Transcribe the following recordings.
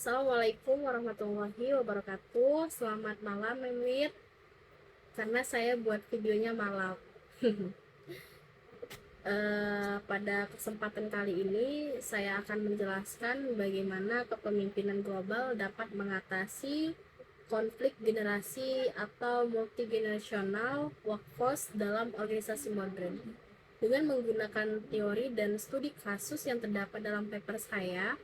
Assalamualaikum warahmatullahi wabarakatuh. Selamat malam, Memir. Karena saya buat videonya malam. Pada kesempatan kali ini, saya akan menjelaskan bagaimana kepemimpinan global dapat mengatasi konflik generasi atau multigenerational workforce dalam organisasi modern. Dengan menggunakan teori dan studi kasus yang terdapat dalam paper saya,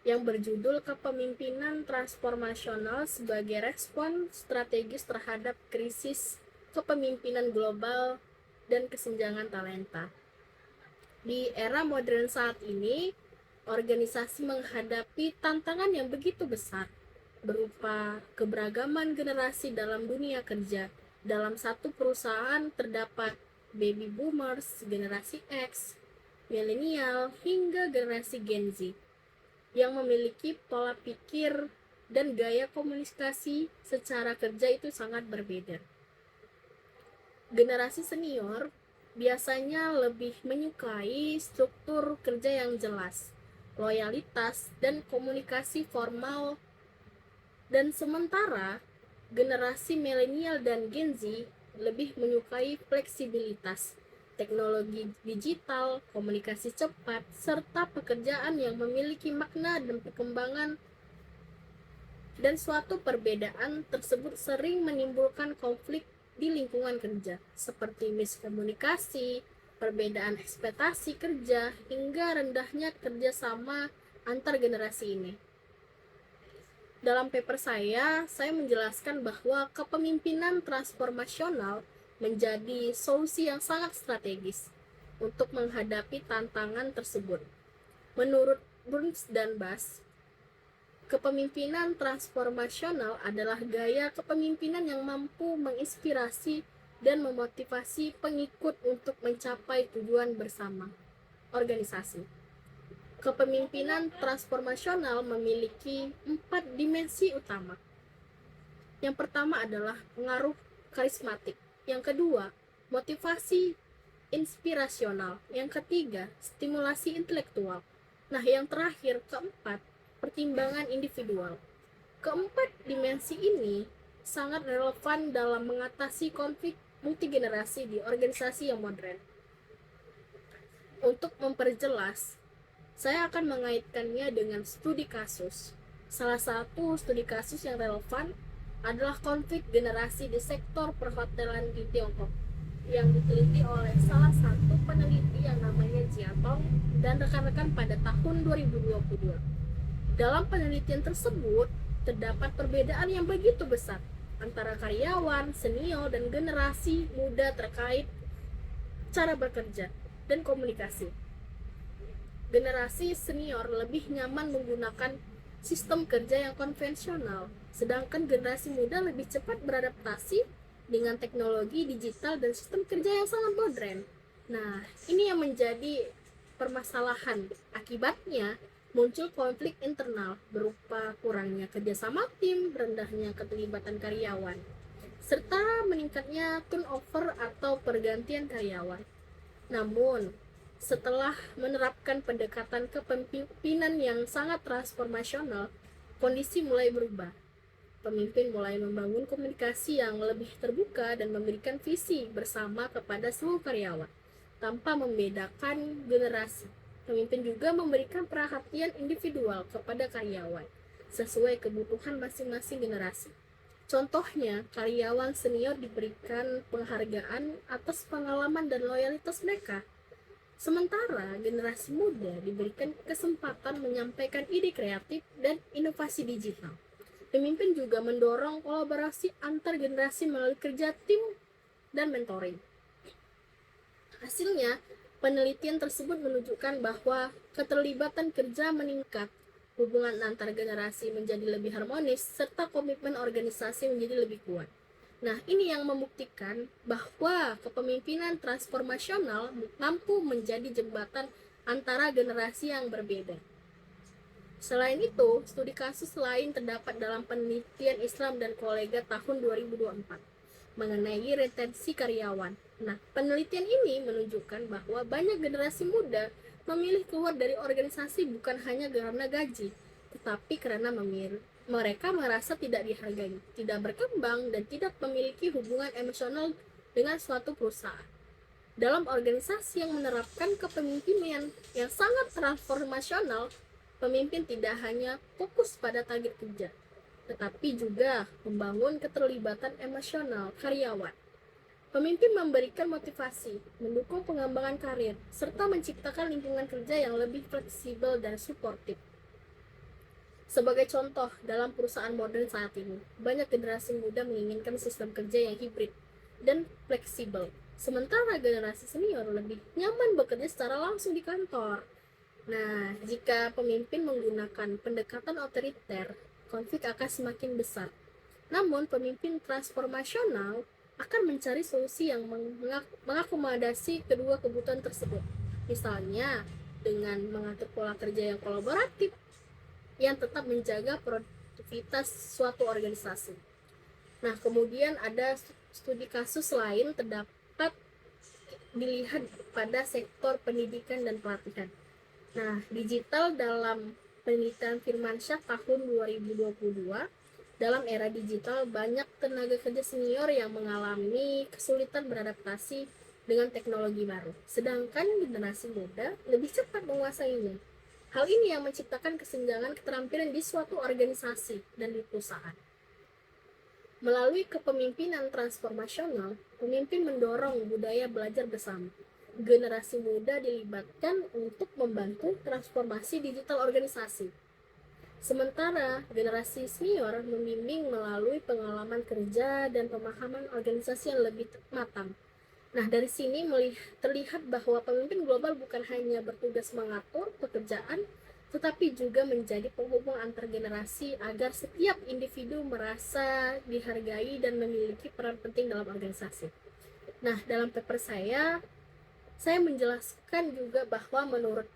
yang berjudul Kepemimpinan Transformasional sebagai Respon Strategis Terhadap Krisis Kepemimpinan Global dan Kesenjangan Talenta. Di era modern saat ini, organisasi menghadapi tantangan yang begitu besar, berupa keberagaman generasi dalam dunia kerja. Dalam satu perusahaan terdapat baby boomers, generasi X, milenial, hingga generasi Gen Z yang memiliki pola pikir dan gaya komunikasi secara kerja itu sangat berbeda. Generasi senior biasanya lebih menyukai struktur kerja yang jelas, loyalitas, dan komunikasi formal, dan sementara generasi milenial dan Gen Z lebih menyukai fleksibilitas, teknologi digital, komunikasi cepat, serta pekerjaan yang memiliki makna dan perkembangan. Dan suatu perbedaan tersebut sering menimbulkan konflik di lingkungan kerja, seperti miskomunikasi, perbedaan ekspektasi kerja, hingga rendahnya kerjasama antar generasi ini. Dalam paper saya menjelaskan bahwa kepemimpinan transformasional menjadi solusi yang sangat strategis untuk menghadapi tantangan tersebut. Menurut Burns dan Bass, kepemimpinan transformasional adalah gaya kepemimpinan yang mampu menginspirasi dan memotivasi pengikut untuk mencapai tujuan bersama organisasi. Kepemimpinan transformasional memiliki 4 dimensi utama. Yang pertama adalah pengaruh karismatik. Yang kedua, motivasi inspirasional. Yang ketiga, stimulasi intelektual. Nah, yang terakhir, keempat, pertimbangan individual. Keempat dimensi ini sangat relevan dalam mengatasi konflik multigenerasi di organisasi yang modern. Untuk memperjelas, saya akan mengaitkannya dengan studi kasus. Salah satu studi kasus yang relevan adalah konflik generasi di sektor perhotelan di Tiongkok yang diteliti oleh salah satu peneliti yang namanya Jiatong dan rekan-rekan pada tahun 2022. Dalam penelitian tersebut, terdapat perbedaan yang begitu besar antara karyawan, senior, dan generasi muda terkait cara bekerja dan komunikasi. Generasi senior lebih nyaman menggunakan sistem kerja yang konvensional, sedangkan generasi muda lebih cepat beradaptasi dengan teknologi digital dan sistem kerja yang sangat modern. Nah, ini yang menjadi permasalahan. Akibatnya, muncul konflik internal berupa kurangnya kerjasama tim, rendahnya keterlibatan karyawan, serta meningkatnya turnover atau pergantian karyawan. Namun, setelah menerapkan pendekatan kepemimpinan yang sangat transformasional, kondisi mulai berubah. Pemimpin mulai membangun komunikasi yang lebih terbuka dan memberikan visi bersama kepada seluruh karyawan, tanpa membedakan generasi. Pemimpin juga memberikan perhatian individual kepada karyawan, sesuai kebutuhan masing-masing generasi. Contohnya, karyawan senior diberikan penghargaan atas pengalaman dan loyalitas mereka. Sementara generasi muda diberikan kesempatan menyampaikan ide kreatif dan inovasi digital. Pemimpin juga mendorong kolaborasi antar generasi melalui kerja tim dan mentoring. Hasilnya, penelitian tersebut menunjukkan bahwa keterlibatan kerja meningkat, hubungan antar generasi menjadi lebih harmonis, serta komitmen organisasi menjadi lebih kuat. Nah, ini yang membuktikan bahwa kepemimpinan transformasional mampu menjadi jembatan antara generasi yang berbeda. Selain itu, studi kasus lain terdapat dalam penelitian Islam dan kolega tahun 2024 mengenai retensi karyawan. Nah, penelitian ini menunjukkan bahwa banyak generasi muda memilih keluar dari organisasi bukan hanya karena gaji, tetapi karena mereka merasa tidak dihargai, tidak berkembang, dan tidak memiliki hubungan emosional dengan suatu perusahaan. Dalam organisasi yang menerapkan kepemimpinan yang sangat transformasional, pemimpin tidak hanya fokus pada target kerja, tetapi juga membangun keterlibatan emosional karyawan. Pemimpin memberikan motivasi, mendukung pengembangan karir, serta menciptakan lingkungan kerja yang lebih fleksibel dan suportif. Sebagai contoh, dalam perusahaan modern saat ini, banyak generasi muda menginginkan sistem kerja yang hibrid dan fleksibel, sementara generasi senior lebih nyaman bekerja secara langsung di kantor. Nah, jika pemimpin menggunakan pendekatan otoriter, konflik akan semakin besar. Namun, pemimpin transformasional akan mencari solusi yang mengakomodasi kedua kebutuhan tersebut. Misalnya, dengan mengatur pola kerja yang kolaboratif, yang tetap menjaga produktivitas suatu organisasi. Nah, kemudian ada studi kasus lain terdapat dilihat pada sektor pendidikan dan pelatihan. Nah, digital dalam penelitian Firmansyah tahun 2022, dalam era digital banyak tenaga kerja senior yang mengalami kesulitan beradaptasi dengan teknologi baru, sedangkan generasi muda lebih cepat menguasainya. Hal ini yang menciptakan kesenjangan keterampilan di suatu organisasi dan di perusahaan. Melalui kepemimpinan transformasional, pemimpin mendorong budaya belajar bersama. Generasi muda dilibatkan untuk membantu transformasi digital organisasi. Sementara generasi senior membimbing melalui pengalaman kerja dan pemahaman organisasi yang lebih matang. Nah, dari sini terlihat bahwa pemimpin global bukan hanya bertugas mengatur pekerjaan, tetapi juga menjadi penghubung antar generasi agar setiap individu merasa dihargai dan memiliki peran penting dalam organisasi. Nah, dalam paper saya menjelaskan juga bahwa menurut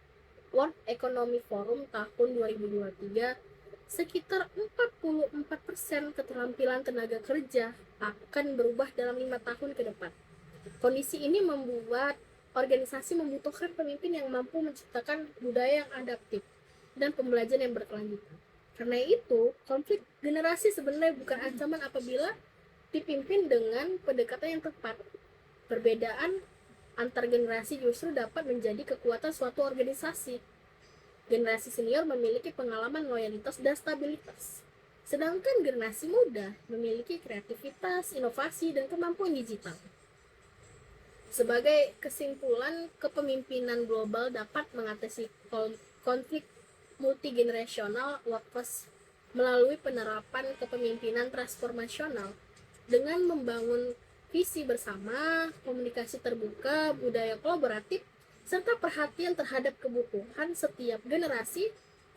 World Economic Forum tahun 2023, sekitar 44% keterampilan tenaga kerja akan berubah dalam 5 tahun ke depan. Kondisi ini membuat organisasi membutuhkan pemimpin yang mampu menciptakan budaya yang adaptif dan pembelajaran yang berkelanjutan. Karena itu, konflik generasi sebenarnya bukan ancaman apabila dipimpin dengan pendekatan yang tepat. Perbedaan antar generasi justru dapat menjadi kekuatan suatu organisasi. Generasi senior memiliki pengalaman, loyalitas, dan stabilitas. Sedangkan generasi muda memiliki kreativitas, inovasi, dan kemampuan digital. Sebagai kesimpulan, kepemimpinan global dapat mengatasi konflik multigenerasional workforce melalui penerapan kepemimpinan transformasional dengan membangun visi bersama, komunikasi terbuka, budaya kolaboratif, serta perhatian terhadap kebutuhan setiap generasi.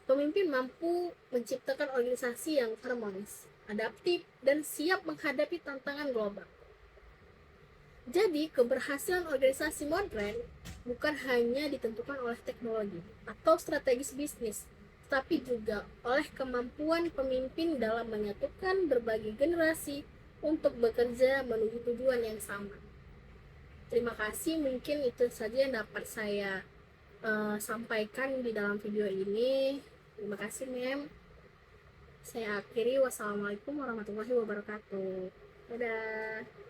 Pemimpin mampu menciptakan organisasi yang harmonis, adaptif, dan siap menghadapi tantangan global. Jadi, keberhasilan organisasi modern bukan hanya ditentukan oleh teknologi atau strategis bisnis, tapi juga oleh kemampuan pemimpin dalam menyatukan berbagai generasi untuk bekerja menuju tujuan yang sama. Terima kasih, mungkin itu saja yang dapat saya sampaikan di dalam video ini. Terima kasih, Mem. Saya akhiri. Wassalamualaikum warahmatullahi wabarakatuh. Dadah.